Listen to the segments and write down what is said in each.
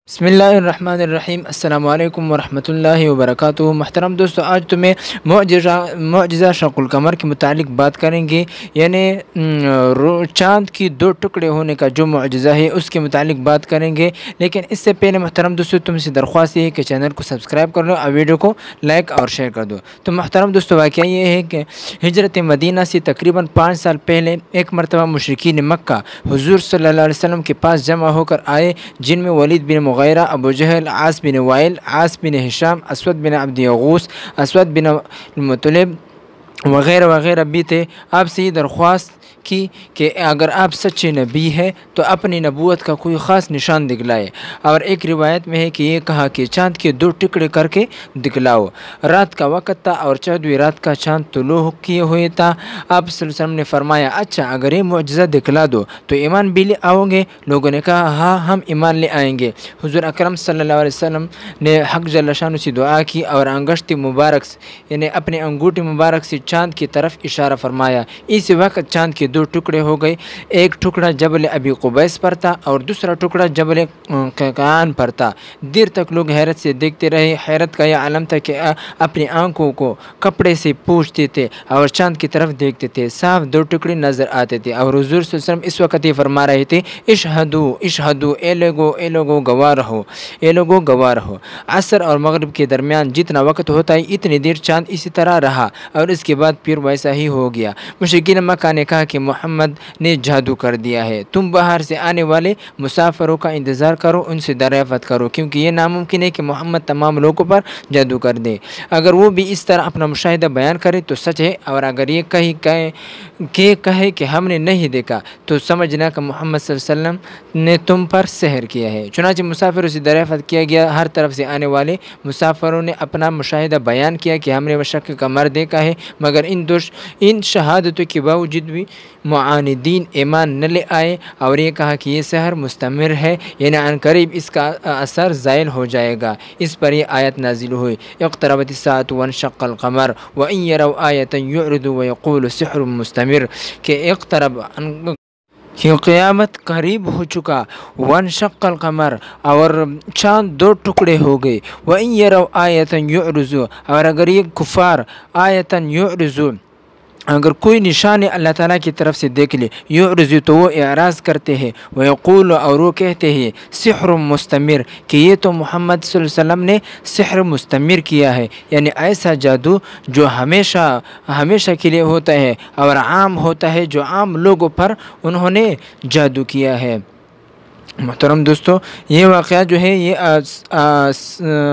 बिस्मिल्लाहिर्रहमानिर्रहीम अस्सलामु अलैकुम वरहमतुल्लाहि वबरकातुहू। महतरम दोस्तों, आज तुम्हें मुअजिज़ा शक़ुल कमर के मुतालिक बात करेंगे, यानी चाँद की दो टुकड़े होने का जो मुअजिज़ा है उसके मुतालिक बात करेंगे। लेकिन इससे पहले महतरम दोस्तों, तुमसे दरख्वास्त ये है कि चैनल को सब्सक्राइब कर लो और वीडियो को लाइक और शेयर कर दो। तो महतरम दोस्तों, वाक़या ये है कि हिजरत मदीना से तकरीबन 5 साल पहले एक मरतबा मुशरिकीन मक्का हुज़ूर सल्लल्लाहु अलैहि वसल्लम के पास जमा होकर आए, जिनमें वलीद बिन मुग़ीरा, अबू जहल, आस बिन वाइल, आस बिन हिशाम, असवद बिन अब्द यगूस, असवद बिन मुतलिब वग़ैरह वग़ैरह भी थे। आपसे ये दरख्वास्त की कि अगर आप सच्चे नबी हैं तो अपनी नबूवत का कोई ख़ास निशान दिखलाए। और एक रिवायत में है कि ये कहा कि चाँद के 2 टुकड़े करके दिखलाओ। रात का वक़्त था और 14वीं रात का चाँद तुलू किए हुए था। आप सल्लल्लाहु अलैहि वसल्लम ने फरमाया, अच्छा अगर ये मुअजिज़ा दिखला दो तो ईमान भी ले आओगे? लोगों ने कहा, हाँ हम ईमान ले आएंगे। हुज़ूर अकरम सल्लल्लाहु अलैहि वसल्लम ने हक़ जल्ल शानु से दुआ की और अंगुष्ठी मुबारक यानी अपने अंगूठी मुबारक से चाँद की तरफ इशारा फरमाया। इस वक्त चाँद के 2 टुकड़े हो गए। एक टुकड़ा जबल अबी कुबैस पर था और दूसरा टुकड़ा जबल कैकान पर था। देर तक लोग हैरत से देखते रहे। हैरत का यह आलम था कि अपनी आंखों को कपड़े से पोंछते थे और चाँद की तरफ देखते थे। साफ 2 टुकड़े नजर आते थे और हुज़ूर सल्लल्लाहु अलैहि वसल्लम इस वक्त ये फरमा रहे थे, इशहदू इशहदू, ए लोगो गवाह रहो, ए लोगो गवाह रहो। असर और मगरिब के दरमियान जितना वक्त होता है इतनी देर चाँद इसी तरह रहा और इसके बाद फिर वैसा ही हो गया। मुशरिकीन मक्का ने कहा कि मोहम्मद ने जादू कर दिया है। तुम बाहर से आने वाले मुसाफिरों का इंतज़ार करो, उनसे दरियाफ़त करो, क्योंकि ये नामुमकिन है कि मोहम्मद तमाम लोगों पर जादू कर दे। अगर वो भी इस तरह अपना मुशाहिदा बयान करे तो सच है, और अगर ये कहे कि हमने नहीं देखा तो समझना कि मोहम्मद सल्लल्लाहु अलैहि वसल्लम ने तुम पर सहर किया है। चुनांचे मुसाफिरों से दरियाफ़त किया गया। हर तरफ से आने वाले मुसाफिरों ने अपना मुशाहिदा बयान किया कि हमने वशक का मर देखा है, मगर इन शहादतों के बावजूद भी मुआनिदीन ईमान न ले आए और ये कहा कि ये सहर मुस्तमिर है, यानी अनकरीब इसका असर ज़ायल हो जाएगा। इस पर यह आयत नाजिल हुई, इक़्तरबतिस साअतु वन्शक़्क़ल क़मर व इन यरौ आयतन युअरिदू व यक़ूलू सिह्रुम मुस्तमिर, कि इक़्तरब कि क़यामत करीब हो चुका। वन्शक़्क़ल क़मर, और चाँद 2 टुकड़े हो गए। व इन यरौ आयतन युअरिज़ू, और अगर ये कुफ़ार आयतन युअरिज़ू, अगर कोई निशान अल्लाह ताला की तरफ से देख ले, युअरिज़ू तो वो एराज़ करते हैं। व यक़ूल, और वो कहते हैं, सिह्रुम मुस्तमिर, कि ये तो मोहम्मद सल्लल्लाहु अलैहि वसल्लम ने सिह्र मुस्तमिर किया है, यानी ऐसा जादू जो हमेशा हमेशा के लिए होता है और आम होता है, जो आम लोगों पर उन्होंने जादू किया है। मोहतरम दोस्तों, ये वाक़या जो है ये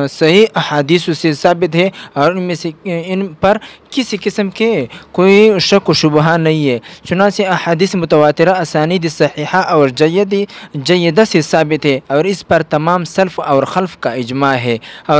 सही अहादीस से साबित है और इनमें से इन पर किसी किस्म के कोई शक व शुबहा नहीं है। चुनांचे अहादीस मुतवातिरा असानीद सहीहा और जय्यदा से साबित है और इस पर तमाम सल्फ़ और खल्फ़ का इजमा है। और